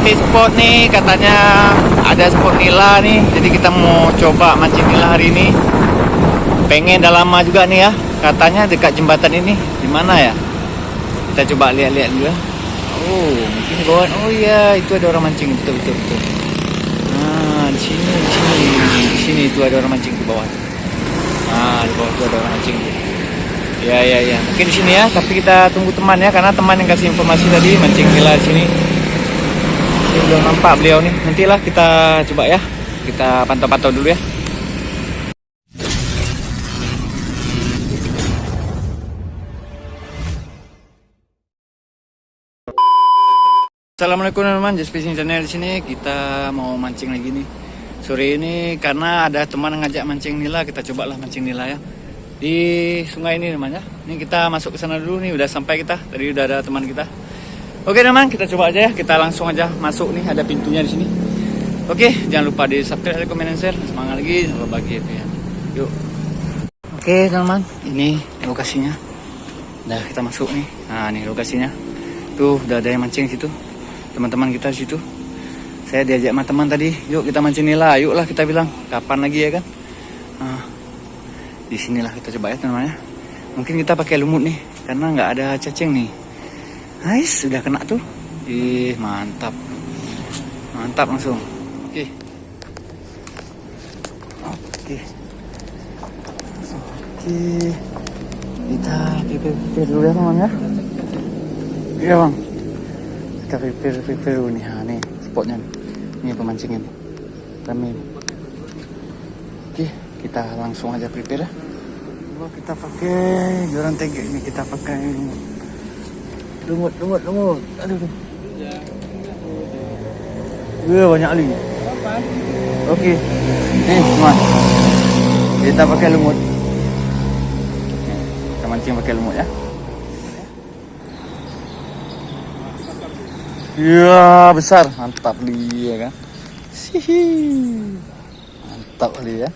nanti spot nih, katanya ada spot nila nih. Jadi kita mau coba mancing nila hari ini. Pengen dah lama juga nih ya. Katanya dekat jembatan ini. Di mana ya? Kita coba lihat-lihat dulu ya. Oh, mungkin di bawah. Oh iya, itu ada orang mancing. Betul. Nah, di sini itu ada orang mancing di bawah. Nah, di bawah itu ada orang mancing. Ya. Mungkin di sini ya, tapi kita tunggu teman ya, karena teman yang kasih informasi tadi mancing nila di sini. Belum nampak beliau nih. Nantilah kita coba ya. Kita pantau-pantau dulu ya. Assalamualaikum teman-teman, Just Fishing Channel di sini. Kita mau mancing lagi nih. Sore ini karena ada teman yang ngajak mancing nila, kita cobalah mancing nila ya. Di sungai ini namanya. Ini kita masuk ke sana dulu nih, udah sampai kita. Tadi udah ada teman kita. Oke teman, kita coba aja ya. Kita langsung aja masuk nih, ada pintunya di sini. Oke, jangan lupa di subscribe, like, komen, dan share. Semangat lagi, sampai bagi itu ya. Yuk. Oke teman-teman, ini lokasinya. Nah kita masuk nih. Nah ini lokasinya. Tuh udah ada yang mancing situ. Teman-teman kita di situ. Saya diajak sama teman tadi. Yuk kita mancing nila. Yuk lah kita bilang. Kapan lagi ya kan? Nah, di sinilah kita coba ya teman-teman ya. Mungkin kita pakai lumut nih, karena nggak ada cacing nih. Nice, sudah kena tuh. Ih, mantap langsung. Oke. Kita prepare dulu ya teman ya. Iya bang. Kita prepare dulu nih. Nah, nih spotnya nih. Ini pemancingan nih. Rame nih. Oke, kita langsung aja prepare ya. Kita pakai joran tegek ini, kita pakai lumut. Aduh. Banyak kali. Oke. Nih, teman. Kita pakai lumut. Kita mancing pakai lumut ya. Ya, besar. Mantap dia kan. Mantap dia ya.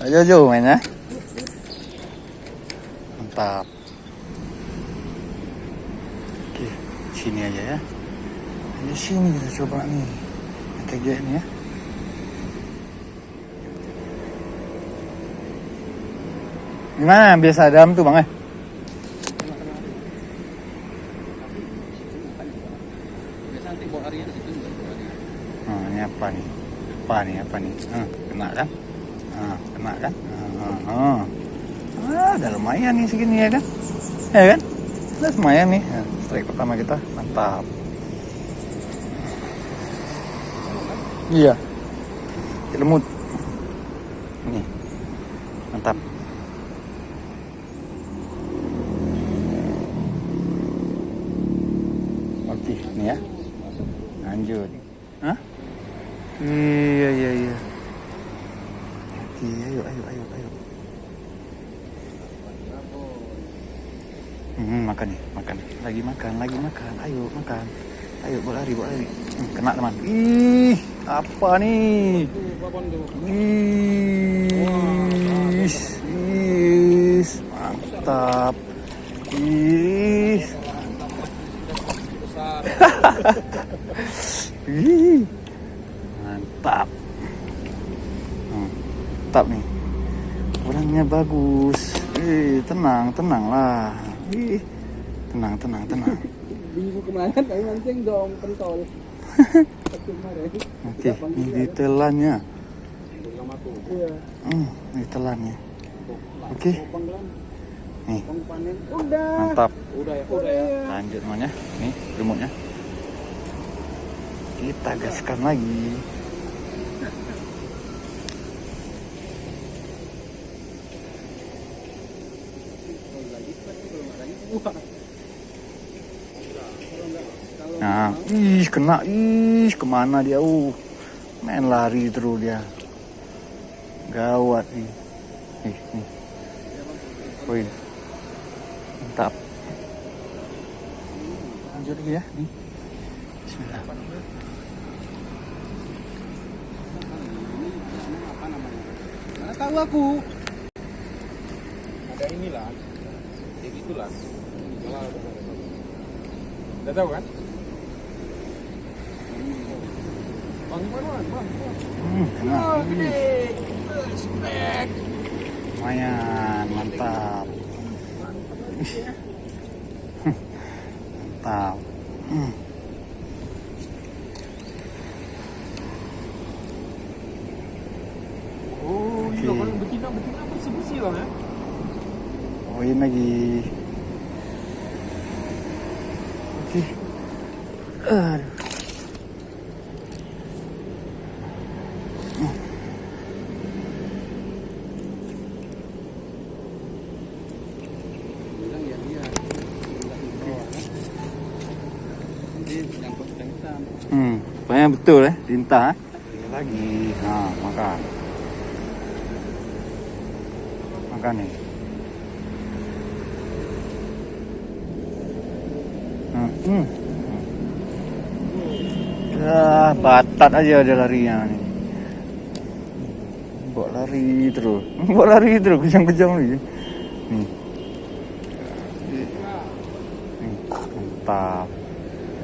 Ayo main ya. Mantap. Oke, sini aja ya. Di sini kita coba nih. Tegak nih ya. Gimana biasa dalam tuh bang ini apa nih? Kena kan? Udah lumayan nih segini ya kan? Ya kan? Udah lumayan nih. Strike pertama kita, mantap. Iya. Lemut. Nih. Mantap. Oke, nih ya. Lanjut. Hah? Iya. Oke, ayo. Makan nih. Lagi makan. Ayo makan. Ayo bawa lari. Kena teman. Ih, apa nih? Ih, mantap. Ih. Mantap. Mantap nih. Orangnya bagus. Tenang lah. Tenang. Bingung kemana? Tapi mancing dong, pentol. Oke, ini ditelannya. Iya. Ini telannya. Oke. Nih. Udah. Mantap. Udah ya. Lanjut teman ya. Nih lumutnya. Kita gaskan lagi. Nah, kena, kemana dia? Main lari terus dia. Gawat nih. Nih. Wih. Mantap. Lanjut lagi ya, nih. Bismillah. Mana tahu aku. Ada inilah. Kayak gitulah. Udah tahu kan? Kena. Lumayan, mantap. Mantap. Oh, iya kan betina bersih-bersih lah ya. Oh, ini lagi. Oke. Aduh. Bilang ya dia. Nanti nyangkut ikan hitam. Pokoknya betul tinta. Lagi. Nah, makan. Makan nih. Batat aja dia larinya nih. Bawa lari terus. Kejang-kejang lagi. Nih. Mantap.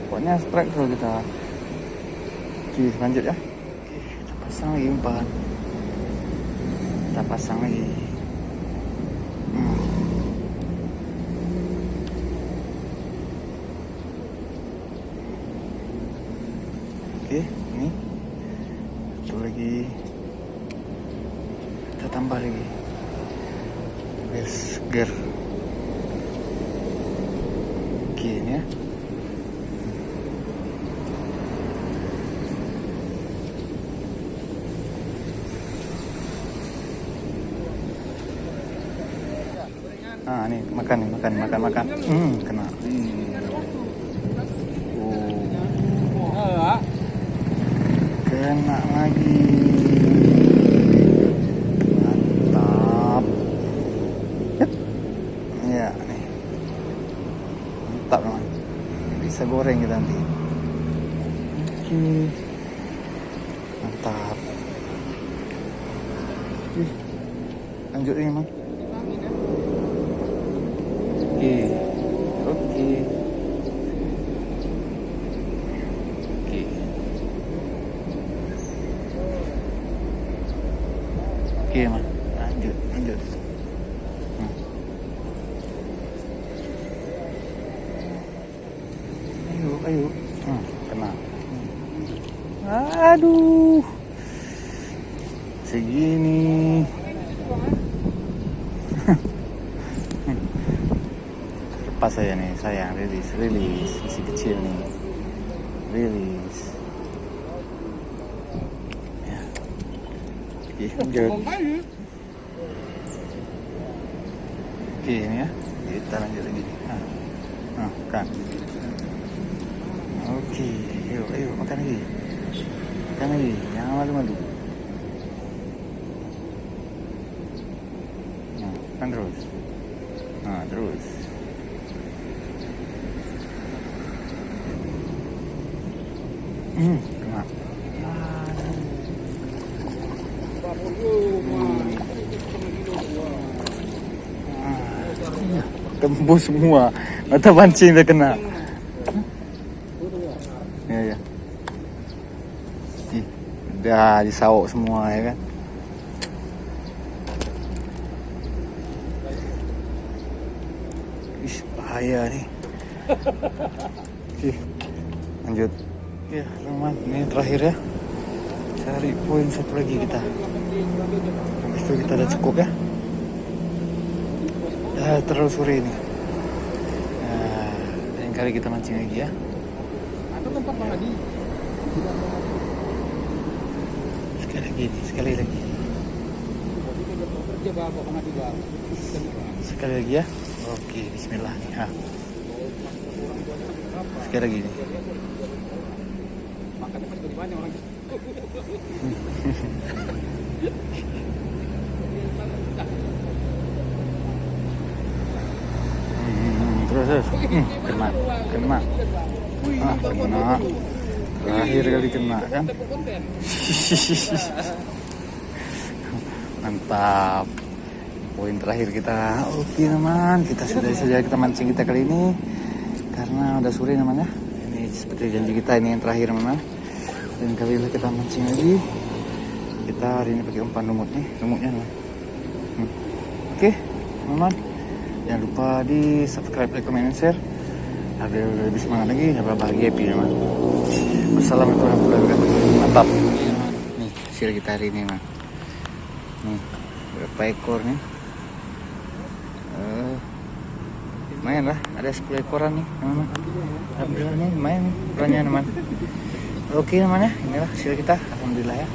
Pokoknya strike terus kita. Oke, lanjut ya. Kita pasang lagi umpan. Kita pasang lagi. Oke, ini satu lagi, kita tambah lagi biar segar. Oke, ini ya. Nih makan. Kena. Kena lagi. Mantap. Ya nih. Mantap teman. Bisa goreng kita nanti. Oke. Mantap. Lanjut ini man. Oke. Oke, man. Lanjut. Ayo. Kena. Aduh. Segini. Lepas saya nih, sayang. Rilis. Masih kecil nih. Rilis. Ya. Oke, lanjut. Oke, ini ya. Kita lanjut lagi. Kan. Oke, ayo makan lagi. Jangan malu-malu. Kan terus. Terus. Kena. Tembus semua. Mata pancing dah kena. Ya. Dah disauk semua ya kan. Bahaya nih. Oke, lanjut. Ya teman, ini terakhir ya. Cari poin satu lagi kita. Habis itu kita udah cukup ya. Terlalu sore ini. Lain kali kita mancing lagi ya. Atau tempat Bang Adi. Sekali lagi. Sekali lagi ya. Oke, bismillah nih. Sekali lagi nih. Makannya pasti banyak orang. Terus. Kena. Kena. Terakhir kali kena kan. Mantap. Poin terakhir kita. Oke teman, kita sudah saja kita mancing kita kali ini karena udah sore namanya. Ini seperti janji kita, ini yang terakhir teman. Dan kali ini kita mancing lagi. Kita hari ini pakai umpan lumut nih, lumutnya nih. Oke, teman-teman. Jangan lupa di subscribe, like, comment, and share. Agar lebih semangat lagi, agar bahagia happy teman. Wassalamualaikum warahmatullahi wabarakatuh. Mantap. Nih, hasil kita hari ini teman. Nih, berapa ekor nih? Lumayan lah, ada 10 ekoran nih teman-teman. Alhamdulillah nih lumayan nih ukurannya teman. Oke teman ya, inilah hasil kita. Alhamdulillah ya.